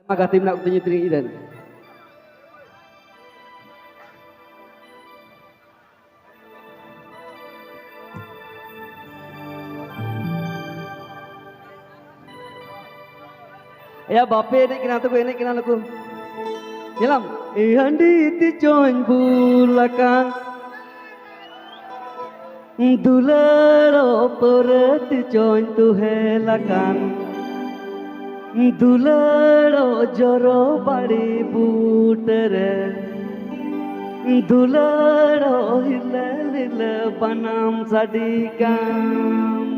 Maka tim nak tunjuk tering idan. Ya bape ni kena tu ini kena lagu. Jalam. Handi ti join bulakan. Dularo per ti join tu helakan. Dularo joro badi butere. Dularo hila hila panam sadikan.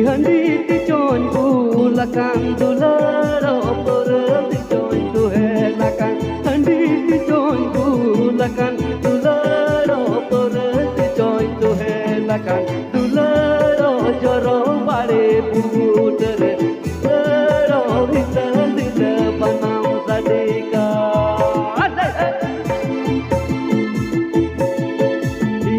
Handi ti join bulakan dularo per ti join tu helakan. Handi ti join bulakan dularo per ti join tu helakan. Dularo joro bade putere. Dularo hita hita panam sadika.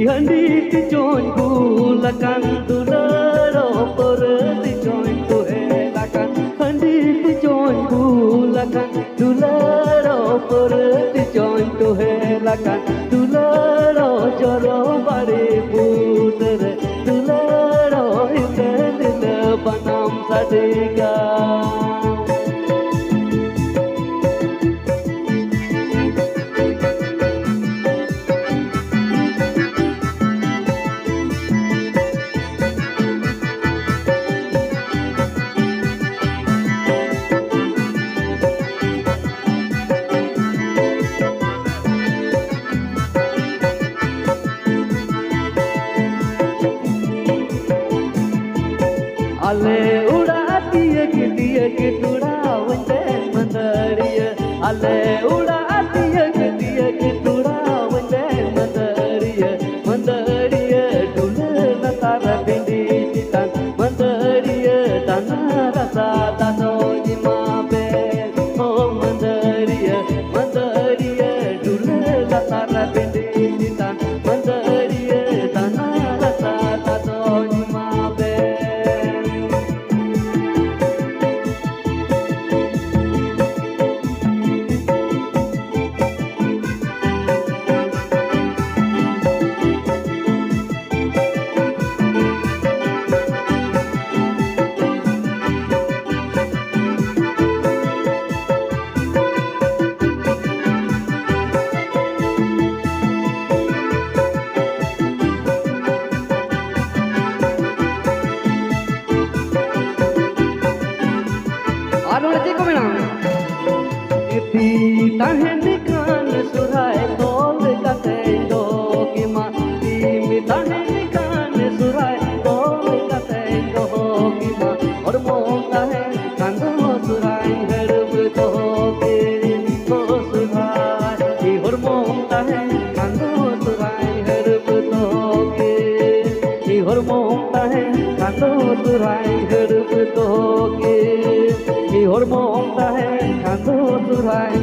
Handi ti join bulakan dularo per ti join tu helakan. Handi ti join bulakan dularo per ti join tu helakan. Dularo joro bade putere. Dularo hita hita panam sadika. Ale uda tiya tuda wande mandariya. Ale uda tiya tuda wande mandariya. Mandariya dule na tara bindi titan. Mandariya tanara sa tano jimabe. Oh mandariya dule na tara bindi titan. Mandariya tanara sa tano jimabe. Taheni kan surai tol katendo kima timi taheni kan surai tol katendo kima aur monga hai kando surai herb to ke ko surai aur monga hai kando surai herb to ke aur monga hai kando surai herb to ke aur monga hai kando surai